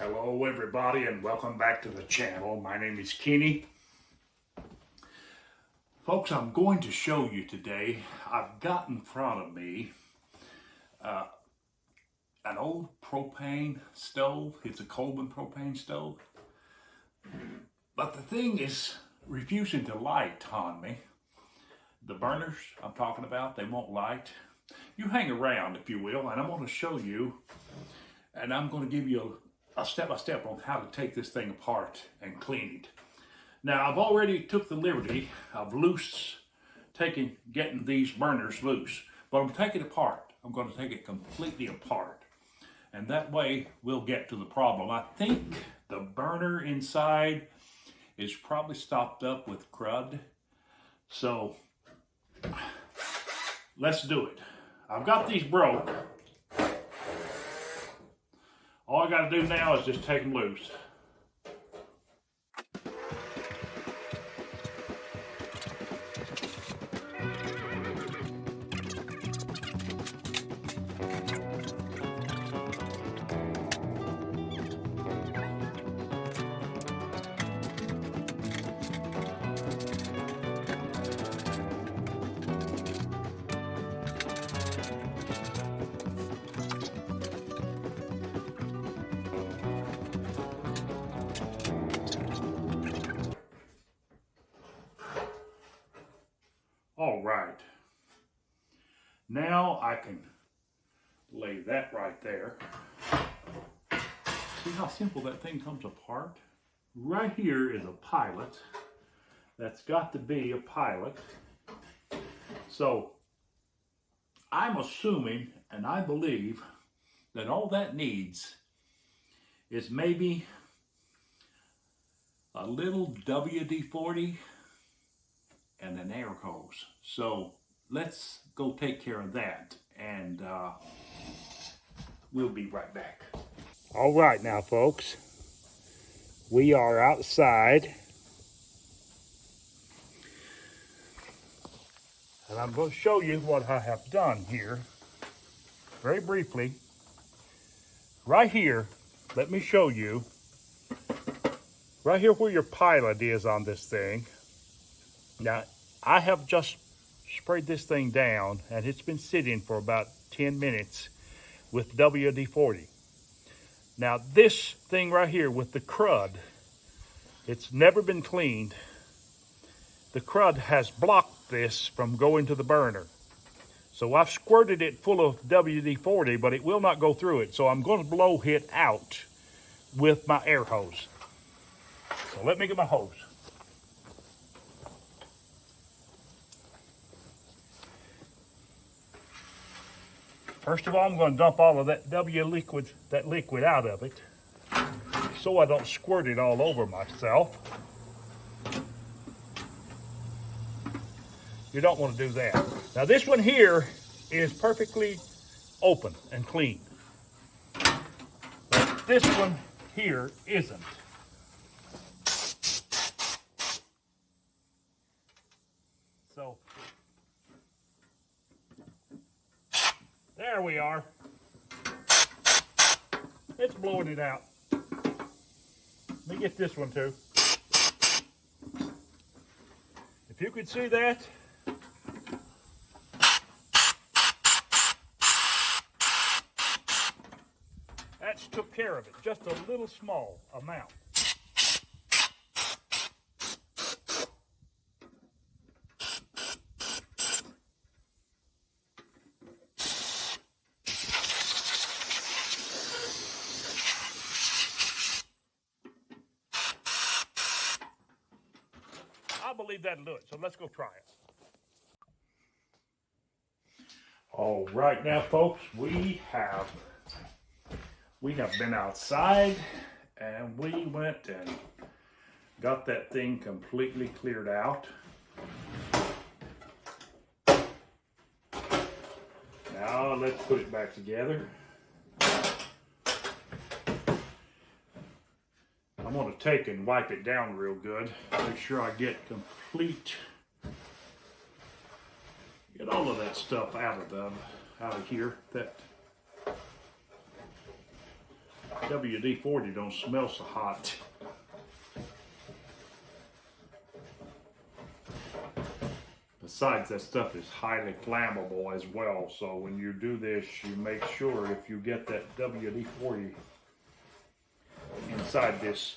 Hello everybody and welcome back to the channel. My name is Kenny. Folks, I'm going to show you today, I've got in front of me an old propane stove. It's a Coleman propane stove. But the thing is refusing to light on me. The burners I'm talking about, they won't light. You hang around if you will, and I'm going to show you, and I'm going to give you a step-by-step on how to take this thing apart and clean it. Now, I've already took the liberty of getting these burners loose, but I'm taking it apart. I'm going to take it completely apart, and that way we'll get to the problem. I think the burner inside is probably stopped up with crud, so let's do it. I've got these broke. All I got to do now is just take them loose. All right, now I can lay that right there. See how simple that thing comes apart? Right here is a pilot. That's got to be a pilot. So I'm assuming, and I believe, that all that needs is maybe a little WD-40 and an air hose. So let's go take care of that, and we'll be right back. All right now, folks, we are outside, and I'm going to show you what I have done here very briefly. Right here, let me show you, right here where your pilot is on this thing. Now, I have just sprayed this thing down, and it's been sitting for about 10 minutes with WD-40. Now, this thing right here with the crud, it's never been cleaned. The crud has blocked this from going to the burner. So I've squirted it full of WD-40, but it will not go through it. So I'm going to blow it out with my air hose. So let me get my hose. First of all, I'm going to dump all of that liquid out of it, so I don't squirt it all over myself. You don't want to do that. Now this one here is perfectly open and clean, but this one here isn't. So there we are. It's blowing it out. Let me get this one too. If you could see that. That's took care of it. Just a little small amount. I believe that'll do it, so let's go try it. All right, now folks, we have been outside, and we went and got that thing completely cleared out. Now let's put it back together. I'm going to take and wipe it down real good. Make sure I get all of that stuff out of here. WD-40 don't smell so hot. Besides, that stuff is highly flammable as well. So when you do this, you make sure if you get that WD-40 inside this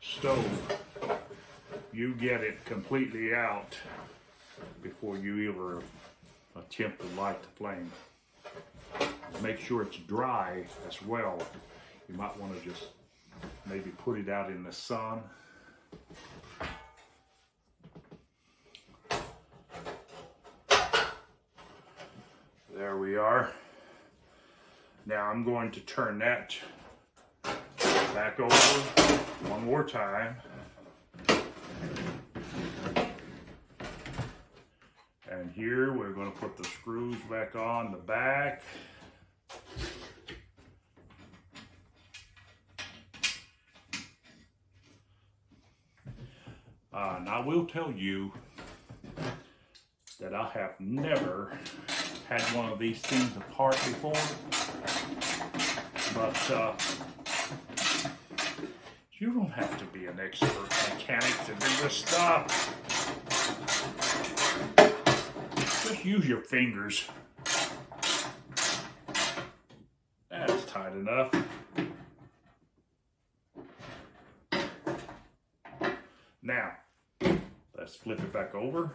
stove, you get it completely out before you ever attempt to light the flame. Make sure it's dry as well. You might want to just maybe put it out in the sun. There we are. Now I'm going to turn that back over one more time. And here we're going to put the screws back on the back. And I will tell you that I have never had one of these things apart before, but you don't have to be an expert mechanic to do this stuff. Just use your fingers. That's tight enough. Now, let's flip it back over.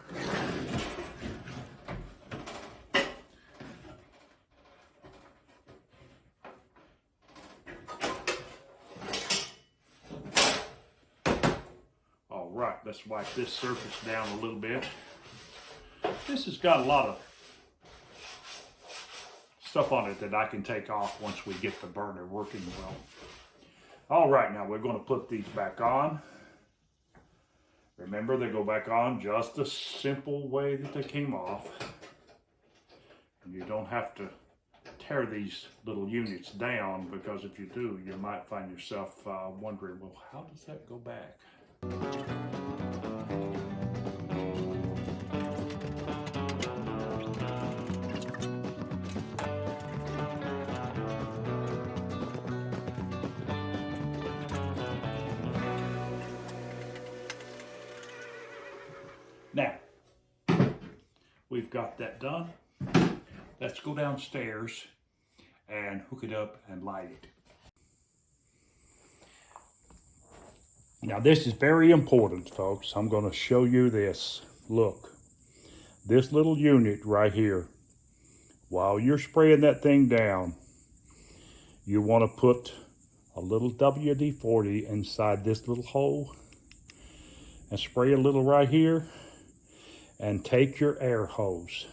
All right, let's wipe this surface down a little bit. This has got a lot of stuff on it that I can take off once we get the burner working well. All right, now we're going to put these back on. Remember, they go back on just the simple way that they came off. And you don't have to tear these little units down, because if you do, you might find yourself wondering, well, how does that go back? Now, we've got that done. Let's go downstairs and hook it up and light it. Now, this is very important, folks. I'm going to show you this. Look, this little unit right here. While you're spraying that thing down, you want to put a little WD-40 inside this little hole and spray a little right here. And take your air hose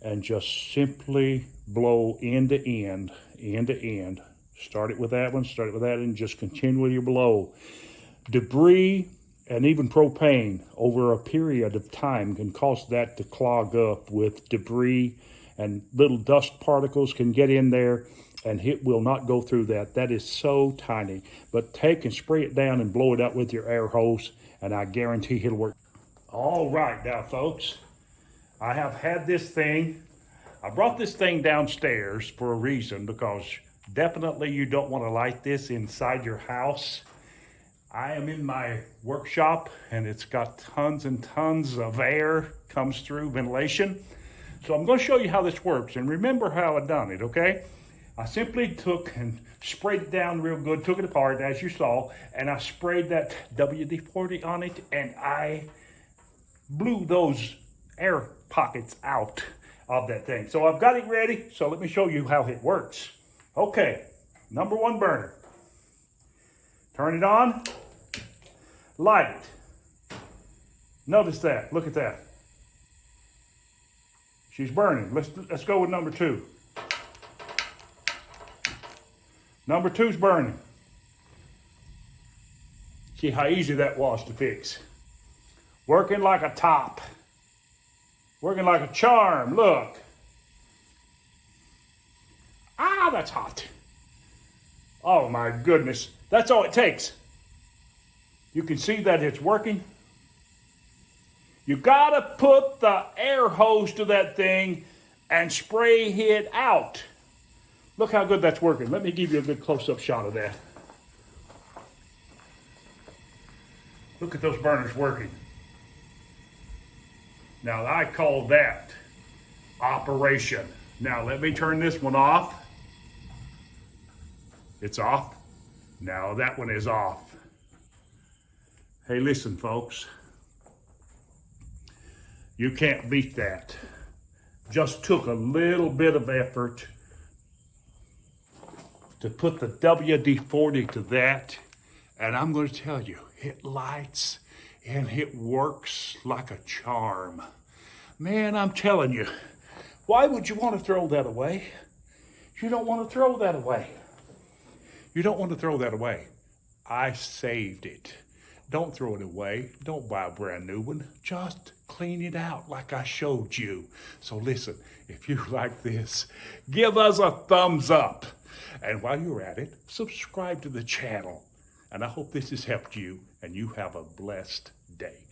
and just simply blow end to end, end to end. Start it with that one, start it with that, and just continually blow. Debris and even propane over a period of time can cause that to clog up with debris, and little dust particles can get in there and it will not go through that. That is so tiny. But take and spray it down and blow it out with your air hose, and I guarantee it'll work. All right, now folks, I have had this thing. I brought this thing downstairs for a reason, because definitely you don't want to light this inside your house. I am in my workshop and it's got tons and tons of air comes through, ventilation. So I'm going to show you how this works, and remember how I done it, okay? I simply took and sprayed it down real good, took it apart as you saw, and I sprayed that WD-40 on it, and I blew those air pockets out of that thing. So I've got it ready, so let me show you how it works. Okay, number one burner. Turn it on, light it. Notice that, look at that. She's burning. Let's go with number two. Number two's burning. See how easy that was to fix. Working like a top. Working like a charm, look. Ah, that's hot. Oh my goodness, that's all it takes. You can see that it's working. You gotta put the air hose to that thing and spray it out. Look how good that's working. Let me give you a good close-up shot of that. Look at those burners working. Now I call that operation. Now let me turn this one off. It's off. Now that one is off. Hey, listen, folks. You can't beat that. Just took a little bit of effort to put the WD-40 to that. And I'm going to tell you, it lights and it works like a charm. Man, I'm telling you, why would you want to throw that away? You don't want to throw that away. You don't want to throw that away. I saved it. Don't throw it away. Don't buy a brand new one. Just clean it out like I showed you. So listen, if you like this, give us a thumbs up. And while you're at it, subscribe to the channel. And I hope this has helped you and you have a blessed day.